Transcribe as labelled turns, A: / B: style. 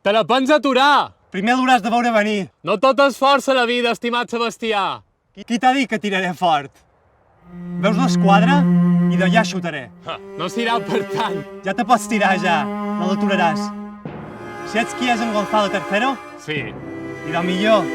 A: Te la pots aturar!
B: Primer l'hauràs de veure venir.
A: No tot és força la vida, estimat Sebastià.
B: Qui t'ha dit que tiraré fort? Veus l'esquadra? I d'allà xutaré.
A: No s'irà per tant.
B: Ja te pots tirar, ja. No l'aturaràs. Si ets qui és engolfar la tercero?
A: Sí.
B: I del millor,